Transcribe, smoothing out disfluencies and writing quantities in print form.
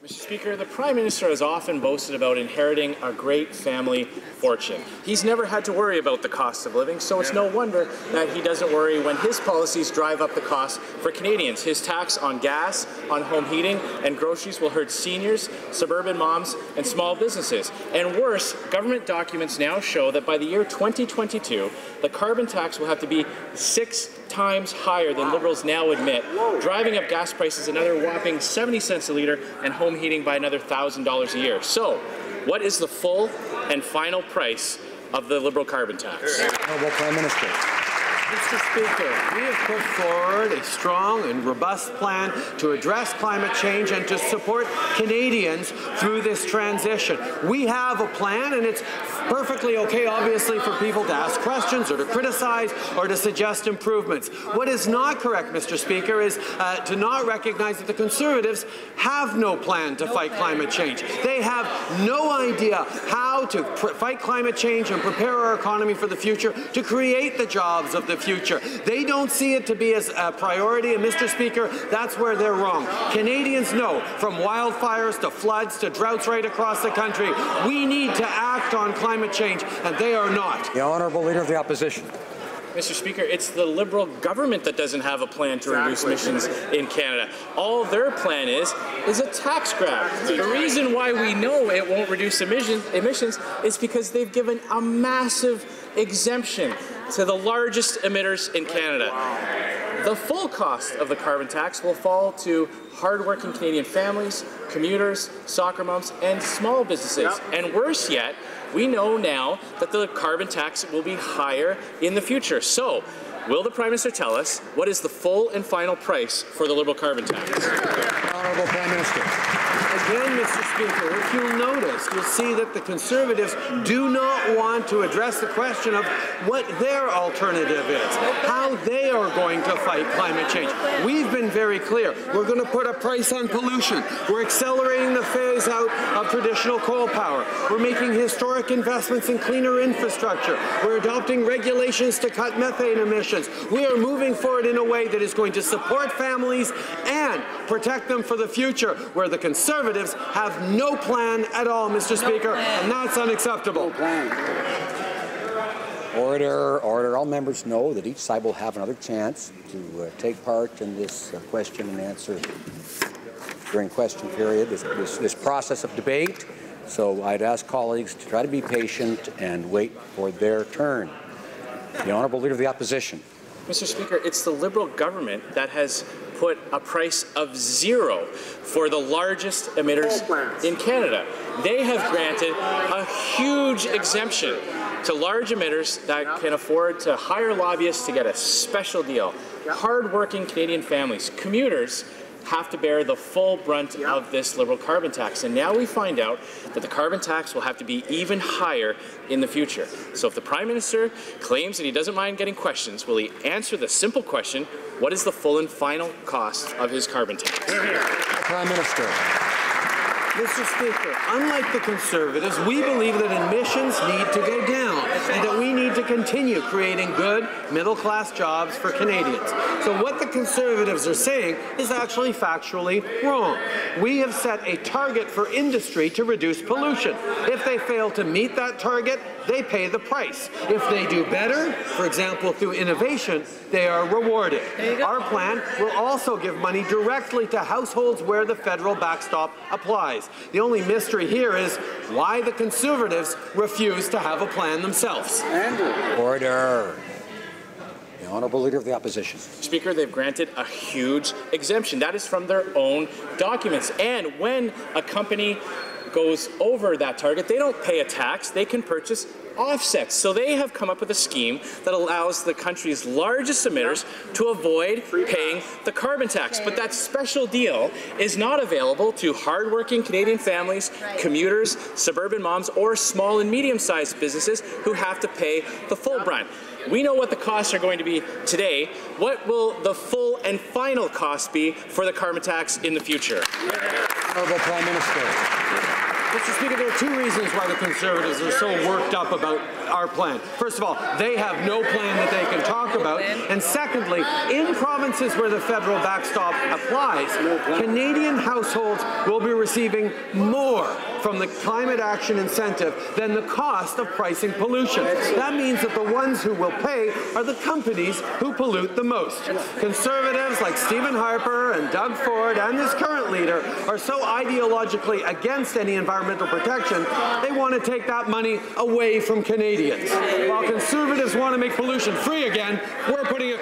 Mr. Speaker, the Prime Minister has often boasted about inheriting a great family fortune. He's never had to worry about the cost of living, so it's no wonder that he doesn't worry when his policies drive up the cost for Canadians. His tax on gas, on home heating and groceries will hurt seniors, suburban moms and small businesses. And worse, government documents now show that by the year 2022, the carbon tax will have to be 6 times higher than Liberals now admit, driving up gas prices another whopping 70 cents a litre and home heating by another $1,000 a year. So, what is the full and final price of the Liberal carbon tax? Honourable Prime Minister. Mr. Speaker, we have put forward a strong and robust plan to address climate change and to support Canadians through this transition. We have a plan, and it's perfectly okay, obviously, for people to ask questions or to criticize or to suggest improvements. What is not correct, Mr. Speaker, is to not recognize that the Conservatives have no plan to fight climate change. They have no idea how to fight climate change and prepare our economy for the future, to create the jobs of the future. They don't see it to be as a priority, and Mr. Speaker, that's where they're wrong. Canadians know, from wildfires to floods to droughts right across the country, we need to act on climate change, and they are not. The Honourable Leader of the Opposition. Mr. Speaker, it's the Liberal government that doesn't have a plan to reduce emissions in Canada. All their plan is a tax grab. The reason why we know it won't reduce emissions is because they've given a massive exemption to the largest emitters in Canada. The full cost of the carbon tax will fall to hardworking Canadian families, commuters, soccer moms, and small businesses. And worse yet, we know now that the carbon tax will be higher in the future. So, will the Prime Minister tell us what is the full and final price for the Liberal carbon tax? Honourable Prime Minister. Again, Mr. Speaker, if you'll notice, you'll see that the Conservatives do not want to address the question of what their alternative is, how they are going to fight climate change. We've been very clear. We're going to put a price on pollution. We're accelerating the phase out of traditional coal power. We're making historic investments in cleaner infrastructure. We're adopting regulations to cut methane emissions. We are moving forward in a way that is going to support families and protect them for the future, where the Conservatives have no plan at all, Mr. Speaker, and that's unacceptable. Order, order. All members know that each side will have another chance to take part in this question and answer during question period, this process of debate. So I'd ask colleagues to try to be patient and wait for their turn. The Honourable Leader of the Opposition. Mr. Speaker, it's the Liberal government that has put a price of 0 for the largest emitters in Canada. They have granted a huge exemption to large emitters that can afford to hire lobbyists to get a special deal. Hard-working Canadian families, commuters, have to bear the full brunt of this Liberal carbon tax. And now we find out that the carbon tax will have to be even higher in the future. So if the Prime Minister claims that he doesn't mind getting questions, will he answer the simple question, what is the full and final cost of his carbon tax? Prime Minister. Mr. Speaker, unlike the Conservatives, we believe that emissions need to go down and that we need to continue creating good middle-class jobs for Canadians. So what the Conservatives are saying is actually factually wrong. We have set a target for industry to reduce pollution. If they fail to meet that target, they pay the price. If they do better, for example through innovation, they are rewarded. Our plan will also give money directly to households where the federal backstop applies. The only mystery here is why the Conservatives refuse to have a plan themselves. Order. The Honourable Leader of the Opposition. Speaker, they've granted a huge exemption. That is from their own documents. And when a company goes over that target, they don't pay a tax, they can purchase offsets. So they have come up with a scheme that allows the country's largest emitters to avoid paying the carbon tax. But that special deal is not available to hardworking Canadian families, commuters, suburban moms, or small and medium-sized businesses who have to pay the full brunt. We know what the costs are going to be today. What will the full and final cost be for the carbon tax in the future? Honourable Prime Minister. Mr. Speaker, there are two reasons why the Conservatives are so worked up about our plan. First of all, they have no plan that they can talk about. And secondly, in provinces where the federal backstop applies, Canadian households will be receiving more from the climate action incentive than the cost of pricing pollution. That means that the ones who will pay are the companies who pollute the most. Conservatives like Stephen Harper and Doug Ford and this current leader are so ideologically against any environmental protection, they want to take that money away from Canadians. While Conservatives want to make pollution free again, we're putting it